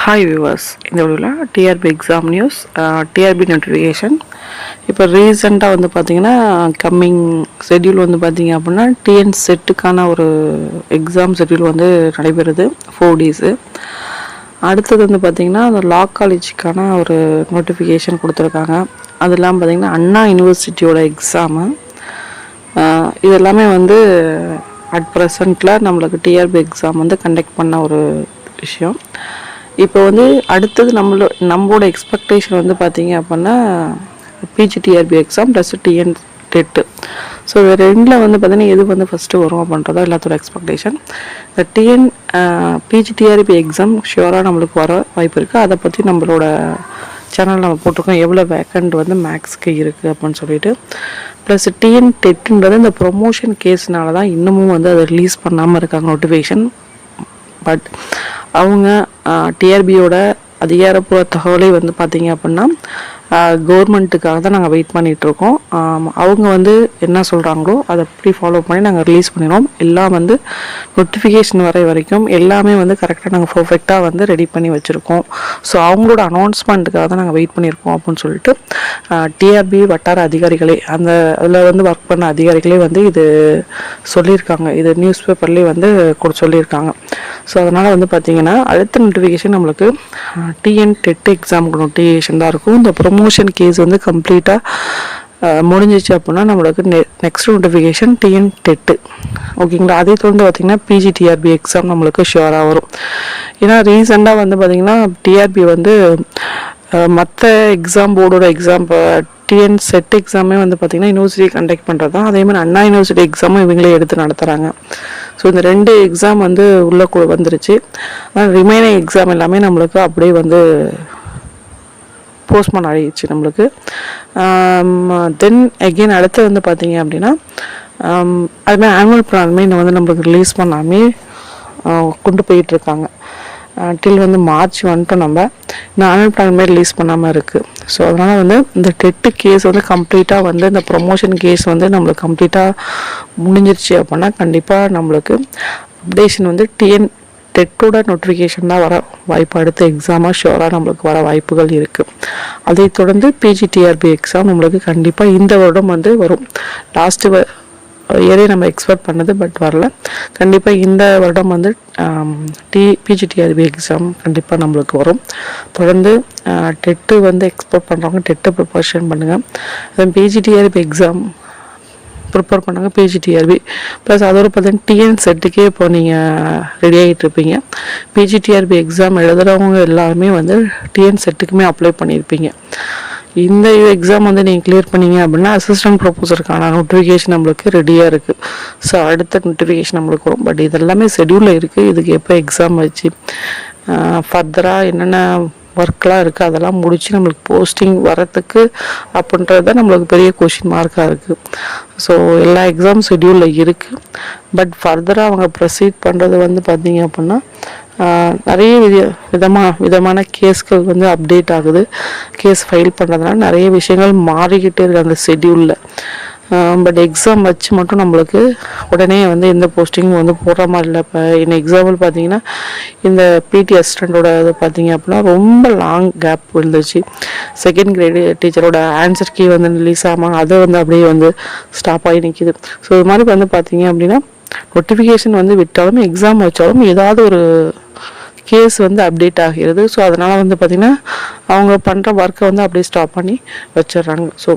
Hi viewers, இந்த வீடியோவில் TRP exam news, TRP notification. இப்போ ரீசெண்டாக வந்து பார்த்திங்கன்னா கம்மிங் ஷெட்யூல் வந்து பார்த்திங்க அப்படின்னா டிஎன் செட்டுக்கான ஒரு எக்ஸாம் ஷெட்யூல் வந்து நடைபெறுது 4 டேஸு. அடுத்தது வந்து பார்த்திங்கன்னா அந்த லா காலேஜுக்கான ஒரு நோட்டிஃபிகேஷன் கொடுத்துருக்காங்க. அது இல்லாமல் பார்த்திங்கன்னா அண்ணா யூனிவர்சிட்டியோட எக்ஸாமு இதெல்லாமே வந்து அட் ப்ரெசண்ட்டில் நம்மளுக்கு டிஆர்பி எக்ஸாம் வந்து கண்டக்ட் பண்ண ஒரு விஷயம். இப்போ வந்து அடுத்தது நம்மளோட எக்ஸ்பெக்டேஷன் வந்து பார்த்தீங்க அப்படின்னா PGTRB exam plus TN TET. So இது ரெண்டில் வந்து பார்த்தீங்கன்னா எது வந்து ஃபஸ்ட்டு வரும் அப்படின்றதா எல்லாத்தோட எக்ஸ்பெக்டேஷன். இந்த பிஜிடிஆர்பி எக்ஸாம் ஷியோராக நம்மளுக்கு வர வாய்ப்பு இருக்குது. அதை பற்றி நம்மளோட சேனல் நம்ம போட்டிருக்கோம் எவ்வளோ வேக்கண்ட் வந்து மேக்ஸ்க்கு இருக்குது அப்படின்னு சொல்லிட்டு. ப்ளஸ் டிஎன் டெட்டுன்றது இந்த ப்ரொமோஷன் கேஸ்னால தான் இன்னமும் வந்து அதை ரிலீஸ் பண்ணாமல் இருக்காங்க நோட்டிஃபிகேஷன். பட் அவங்க டிஆர்பியோட அதிகாரப்பூர்வ தகவலை வந்து பார்த்தீங்க அப்படின்னா கவர்மெண்ட்டுக்காக தான் நாங்கள் வெயிட் பண்ணிகிட்ருக்கோம். அவங்க வந்து என்ன சொல்கிறாங்களோ அதை அப்படி ஃபாலோ பண்ணி நாங்கள் ரிலீஸ் பண்ணிடுவோம். எல்லாம் வந்து நோட்டிஃபிகேஷன் வரைக்கும் எல்லாமே வந்து கரெக்டாக நாங்கள் பர்ஃபெக்டாக வந்து ரெடி பண்ணி வச்சுருக்கோம். ஸோ அவங்களோட அனௌன்ஸ்மெண்ட்டுக்காக தான் நாங்கள் வெயிட் பண்ணியிருக்கோம் அப்படின்னு சொல்லிட்டு டிஆர்பி வட்டார அதிகாரிகளே அதில் வந்து ஒர்க் பண்ண அதிகாரிகளே வந்து இது சொல்லியிருக்காங்க. இது நியூஸ் பேப்பர்லேயே வந்து சொல்லியிருக்காங்க. ஸோ அதனால் வந்து பார்த்திங்கன்னா அடுத்த நோட்டிஃபிகேஷன் நம்மளுக்கு டிஎன் டெட் எக்ஸாமுக்கு நோட்டிஃபிகேஷன் தான் இருக்கும். இந்த ப்ரொமோஷன் கேஸ் வந்து கம்ப்ளீட்டாக முடிஞ்சிச்சு அப்படின்னா நம்மளுக்கு நெக்ஸ்ட் நோட்டிஃபிகேஷன் டிஎன் டெட்டு. ஓகேங்களா? அதே தொடர்ந்து பார்த்திங்கன்னா பிஜிடிஆர்பி எக்ஸாம் நம்மளுக்கு ஷியோராக வரும். ஏன்னா ரீசெண்டாக வந்து பார்த்திங்கன்னா டிஆர்பி வந்து மற்ற எக்ஸாம் போர்டோட எக்ஸாம் டிஎன் செட் எக்ஸாமே வந்து பார்த்திங்கன்னா யூனிவர்சிட்டி கண்டக்ட் பண்ணுறது தான். அதே மாதிரி அண்ணா யூனிவர்சிட்டி எக்ஸாமும் இவங்களே எடுத்து நடத்துகிறாங்க. ஸோ இந்த 2 எக்ஸாம் வந்து உள்ளே வந்துருச்சு. ஆனால் ரிமைனிங் எக்ஸாம் எல்லாமே நம்மளுக்கு அப்படியே வந்து போஸ்ட்போன் ஆகிடுச்சு நம்மளுக்கு. தென் அகெயின் அடுத்து வந்து பார்த்திங்க அப்படின்னா அதுமாதிரி ஆனுவல் பிளானுமே இன்னும் வந்து நம்மளுக்கு ரிலீஸ் பண்ணாமே கொண்டு போயிட்டுருக்காங்க. டில் வந்து மார்ச் வந்துட்டோம். நம்ம இந்த ஆனுவல் பிளானுமே ரிலீஸ் பண்ணாமல் இருக்குது. ஸோ அதனால் வந்து இந்த டெட்டு கேஸ் வந்து கம்ப்ளீட்டாக வந்து இந்த ப்ரொமோஷன் கேஸ் வந்து நம்மளுக்கு கம்ப்ளீட்டாக முடிஞ்சிருச்சு அப்படின்னா கண்டிப்பாக நம்மளுக்கு அப்டேஷன் வந்து டிஎன் டெட்டோட நோட்டிஃபிகேஷன் தான் வர வாய்ப்பு. அடுத்த எக்ஸாமாக ஷியோராக நம்மளுக்கு வர வாய்ப்புகள் இருக்குது. அதை தொடர்ந்து பிஜிடிஆர்பி எக்ஸாம் நம்மளுக்கு கண்டிப்பாக இந்த வருடம் வந்து வரும். லாஸ்ட்டு இயரே நம்ம எக்ஸ்பெக்ட் பண்ணது பட் வரல. கண்டிப்பாக இந்த வருடம் வந்து பிஜிடிஆர்பி எக்ஸாம் கண்டிப்பாக நம்மளுக்கு வரும். தொடர்ந்து டெட்டு வந்து எக்ஸ்பெக்ட் பண்ணுறவங்க டெட்டை ப்ரிப்பரேஷன் பண்ணுங்கள். பிஜிடிஆர்பி எக்ஸாம் ப்ரிப்பேர் பண்ணாங்க. பிஜிடிஆர்பி ப்ளஸ் அதோட பார்த்தீங்கன்னா டிஎன் செட்டுக்கே இப்போ நீங்கள் ரெடி ஆகிட்டு இருப்பீங்க. பிஜிடிஆர்பி எக்ஸாம் எழுதுகிறவங்க எல்லாருமே வந்து டிஎன் செட்டுக்குமே அப்ளை பண்ணியிருப்பீங்க. இந்த எக்ஸாம் வந்து நீங்கள் கிளியர் பண்ணீங்க அப்படின்னா அசிஸ்டன்ட் ப்ரொஃபஸருக்கான நோட்டிஃபிகேஷன் நம்மளுக்கு ரெடியாக இருக்குது. ஸோ அடுத்த நோட்டிஃபிகேஷன் நம்மளுக்கு வரும். பட் இதெல்லாமே ஷெட்யூலில் இருக்குது. இதுக்கு எப்போ எக்ஸாம் வச்சு ஃபர்தராக என்னென்ன ஒர்க்லாம் இருக்குது அதெல்லாம் முடித்து நம்மளுக்கு போஸ்டிங் வரத்துக்கு அப்படின்றது தான் நம்மளுக்கு பெரிய கொஷின் மார்க்காக இருக்குது. ஸோ எல்லா எக்ஸாம் ஷெட்யூலில் இருக்குது. பட் ஃபர்தராக அவங்க ப்ரொசீட் பண்ணுறது வந்து பார்த்திங்க அப்படின்னா நிறைய விதமான கேஸ்கள் வந்து அப்டேட் ஆகுது. கேஸ் ஃபைல் பண்ணுறதுனால நிறைய விஷயங்கள் மாறிக்கிட்டே இருக்குது அந்த ஷெட்யூலில். பட் எக்ஸாம் வச்சு மட்டும் நம்மளுக்கு உடனே வந்து எந்த போஸ்டிங்கும் வந்து போடுற மாதிரி இல்லை. இப்போ இன்னும் எக்ஸாம்பிள் பார்த்தீங்கன்னா இந்த பிடி அசிஸ்டண்ட்டோட இது பார்த்தீங்க அப்படின்னா ரொம்ப லாங் கேப் விழுந்துச்சு. செகண்ட் கிரேடு டீச்சரோட ஆன்சர் கீ வந்து ரிலீஸ் ஆகாமல் அதை வந்து அப்படியே வந்து ஸ்டாப் ஆகி நிற்கிது. ஸோ இது மாதிரி வந்து பார்த்தீங்க அப்படின்னா நோட்டிஃபிகேஷன் வந்து விட்டாலும் எக்ஸாம் வச்சாலும் ஏதாவது ஒரு கேஸ் வந்து அப்டேட் ஆகிறது. ஸோ அதனால் வந்து பார்த்திங்கன்னா அவங்க பண்ணுற ஒர்க்கை வந்து அப்படியே ஸ்டாப் பண்ணி வச்சிடுறாங்க. ஸோ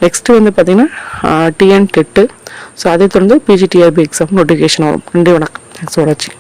நெக்ஸ்ட்டு வந்து பார்த்திங்கன்னா டிஎன் டெட்டு. ஸோ அதை தொடர்ந்து பிஜிடிஆர்பி எக்ஸாம் நோட்டிஃபிகேஷன் வரும். நன்றி, வணக்கம். தேங்க்ஸ் ஃபார் வாட்சிங்.